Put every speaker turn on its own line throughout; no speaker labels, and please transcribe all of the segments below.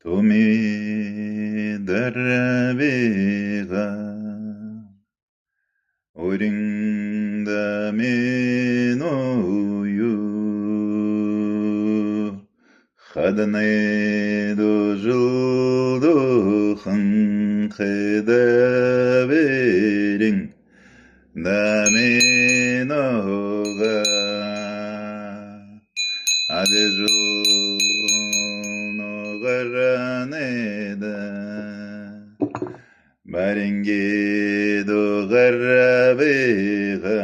Tomi darabiga orinda menoyu khadne do juldo khankhedavering da menoga adejo no garaneda Baringedo garabega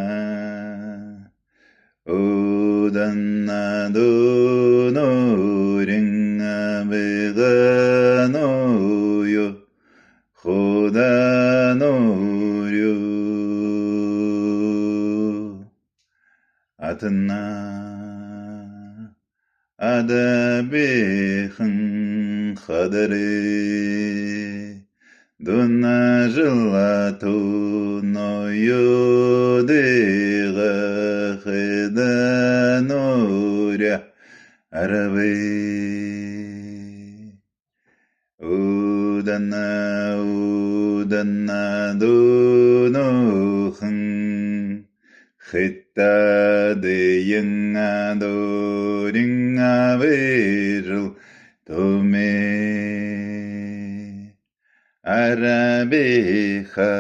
Odannado no ringa vegano yo Khoda no ryo Atna adabekhin khadare Dona gelato no yodega khedanoria arabe udana dono khin khita de yenga doringa vejel tome Arabeja